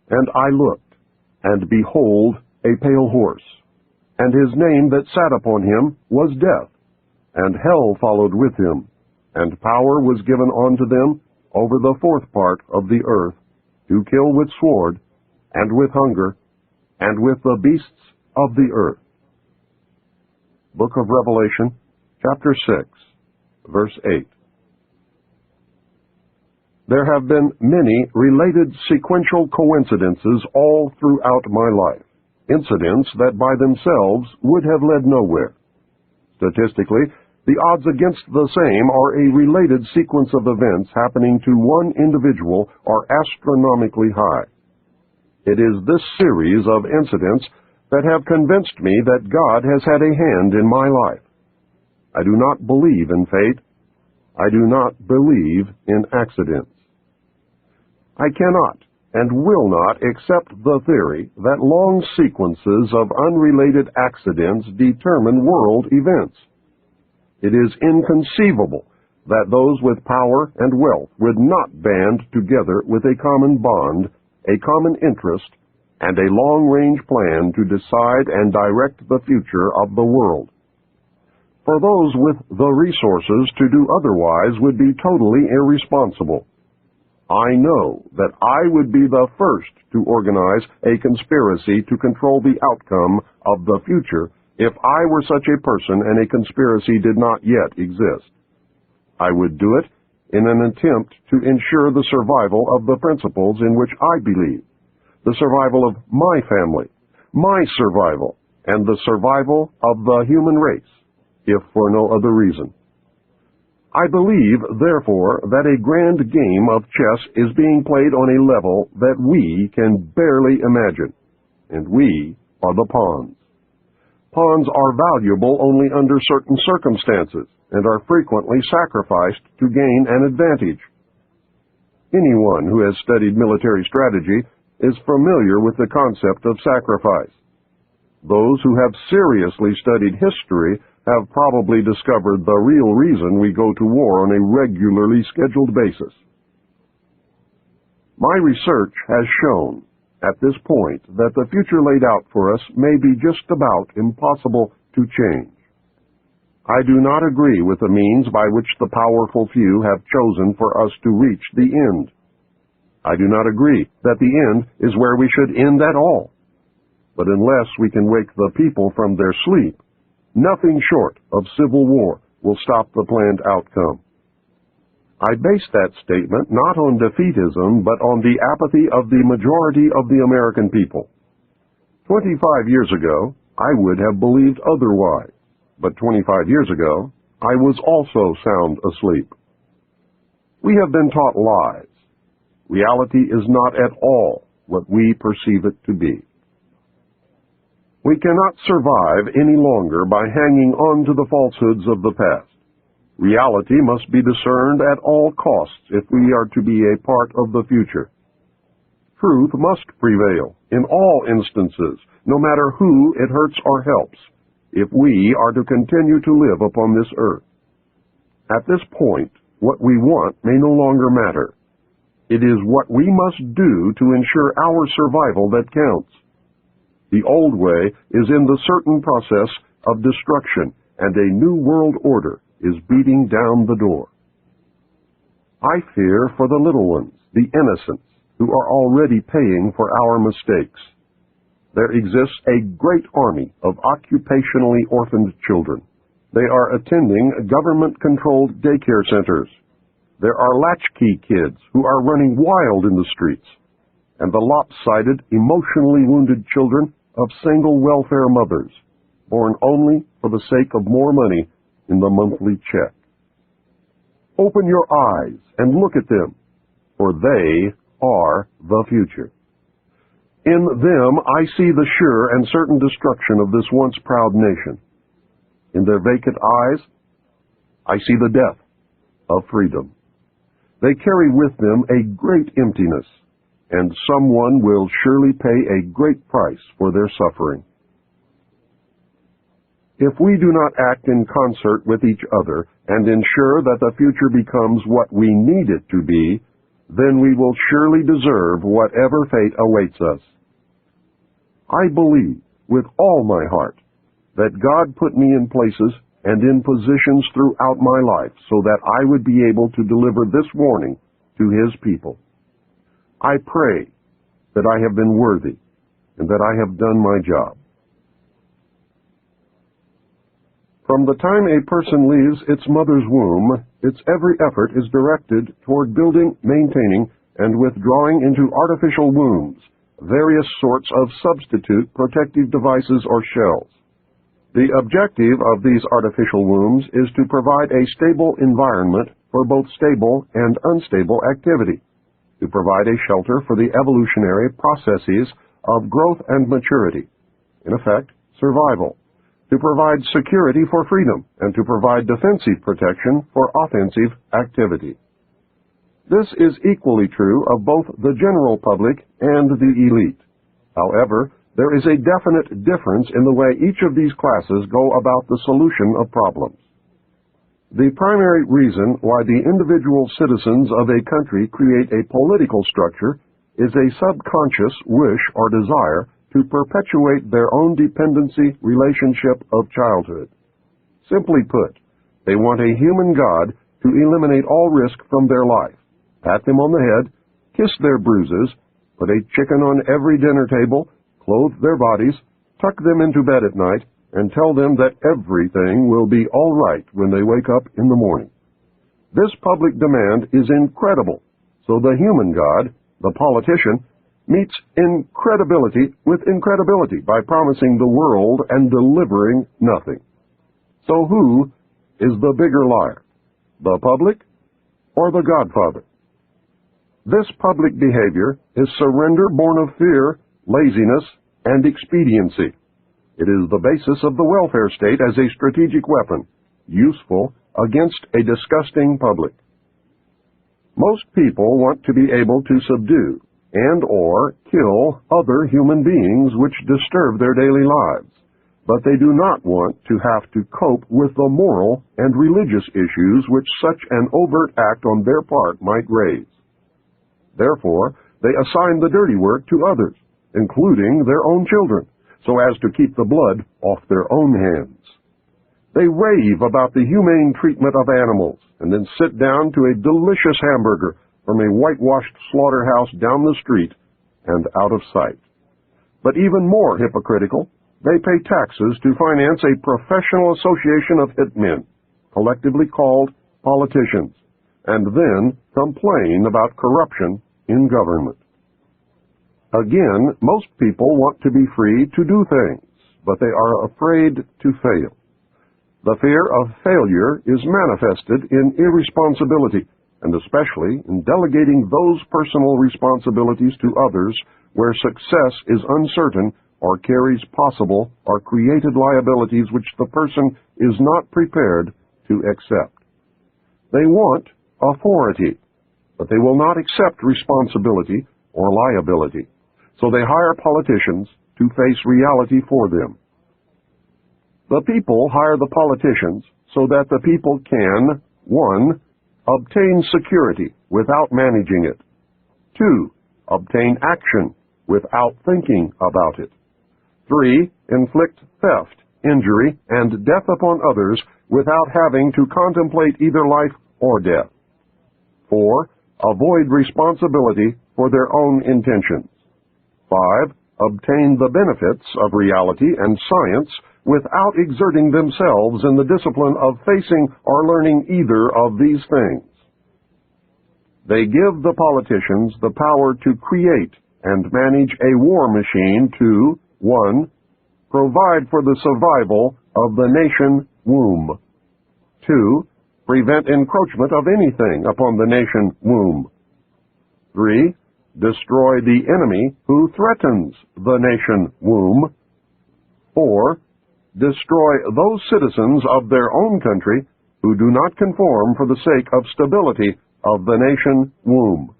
And I looked, and behold, a pale horse, and his name that sat upon him was Death, and hell followed with him, and power was given unto them over the fourth part of the earth, to kill with sword, and with hunger, and with the beasts of the earth. Book of Revelation, chapter 6, verse 8. There have been many related sequential coincidences all throughout my life, incidents that by themselves would have led nowhere. Statistically, the odds against the same or a related sequence of events happening to one individual are astronomically high. It is this series of incidents that have convinced me that God has had a hand in my life. I do not believe in fate. I do not believe in accidents. I cannot and will not accept the theory that long sequences of unrelated accidents determine world events. It is inconceivable that those with power and wealth would not band together with a common bond, a common interest, and a long-range plan to decide and direct the future of the world. For those with the resources to do otherwise would be totally irresponsible. I know that I would be the first to organize a conspiracy to control the outcome of the future if I were such a person and a conspiracy did not yet exist. I would do it in an attempt to ensure the survival of the principles in which I believe, the survival of my family, my survival, and the survival of the human race, if for no other reason. I believe, therefore, that a grand game of chess is being played on a level that we can barely imagine, and we are the pawns. Pawns are valuable only under certain circumstances, and are frequently sacrificed to gain an advantage. Anyone who has studied military strategy is familiar with the concept of sacrifice. Those who have seriously studied history have probably discovered the real reason we go to war on a regularly scheduled basis. My research has shown, at this point, that the future laid out for us may be just about impossible to change. I do not agree with the means by which the powerful few have chosen for us to reach the end. I do not agree that the end is where we should end at all. But unless we can wake the people from their sleep, nothing short of civil war will stop the planned outcome. I base that statement not on defeatism, but on the apathy of the majority of the American people. 25 years ago, I would have believed otherwise, but 25 years ago, I was also sound asleep. We have been taught lies. Reality is not at all what we perceive it to be. We cannot survive any longer by hanging on to the falsehoods of the past. Reality must be discerned at all costs if we are to be a part of the future. Truth must prevail in all instances, no matter who it hurts or helps, if we are to continue to live upon this earth. At this point, what we want may no longer matter. It is what we must do to ensure our survival that counts. The old way is in the certain process of destruction, and a new world order is beating down the door. I fear for the little ones, the innocents, who are already paying for our mistakes. There exists a great army of occupationally orphaned children. They are attending government-controlled daycare centers. There are latchkey kids who are running wild in the streets, and the lopsided, emotionally wounded children of single welfare mothers, born only for the sake of more money in the monthly check. Open your eyes and look at them, for they are the future. In them I see the sure and certain destruction of this once proud nation. In their vacant eyes, I see the death of freedom. They carry with them a great emptiness, and someone will surely pay a great price for their suffering. If we do not act in concert with each other and ensure that the future becomes what we need it to be, then we will surely deserve whatever fate awaits us. I believe with all my heart that God put me in places and in positions throughout my life so that I would be able to deliver this warning to His people. I pray that I have been worthy and that I have done my job. From the time a person leaves its mother's womb, its every effort is directed toward building, maintaining, and withdrawing into artificial wombs various sorts of substitute protective devices or shells. The objective of these artificial wombs is to provide a stable environment for both stable and unstable activity, to provide a shelter for the evolutionary processes of growth and maturity, in effect, survival, to provide security for freedom, and to provide defensive protection for offensive activity. This is equally true of both the general public and the elite. However, there is a definite difference in the way each of these classes go about the solution of problems. The primary reason why the individual citizens of a country create a political structure is a subconscious wish or desire to perpetuate their own dependency relationship of childhood. Simply put, they want a human God to eliminate all risk from their life, pat them on the head, kiss their bruises, put a chicken on every dinner table, clothe their bodies, tuck them into bed at night, and tell them that everything will be all right when they wake up in the morning. This public demand is incredible, so the human God, the politician, meets incredibility with incredibility by promising the world and delivering nothing. So who is the bigger liar, the public or the Godfather? This public behavior is surrender born of fear, laziness, and expediency. It is the basis of the welfare state as a strategic weapon, useful against a disgusting public. Most people want to be able to subdue and or kill other human beings which disturb their daily lives, but they do not want to have to cope with the moral and religious issues which such an overt act on their part might raise. Therefore, they assign the dirty work to others, including their own children, so as to keep the blood off their own hands. They rave about the humane treatment of animals, and then sit down to a delicious hamburger from a whitewashed slaughterhouse down the street and out of sight. But even more hypocritical, they pay taxes to finance a professional association of hitmen, collectively called politicians, and then complain about corruption in government. Again, most people want to be free to do things, but they are afraid to fail. The fear of failure is manifested in irresponsibility, and especially in delegating those personal responsibilities to others where success is uncertain or carries possible or created liabilities which the person is not prepared to accept. They want authority, but they will not accept responsibility or liability, so they hire politicians to face reality for them. The people hire the politicians so that the people can, 1, obtain security without managing it, 2, obtain action without thinking about it, 3, inflict theft, injury, and death upon others without having to contemplate either life or death, 4, avoid responsibility for their own intentions, 5, obtain the benefits of reality and science without exerting themselves in the discipline of facing or learning either of these things. They give the politicians the power to create and manage a war machine to, 1, provide for the survival of the nation womb, 2, prevent encroachment of anything upon the nation womb, 3, destroy the enemy who threatens the nation womb, 4, destroy those citizens of their own country who do not conform for the sake of stability of the nation womb.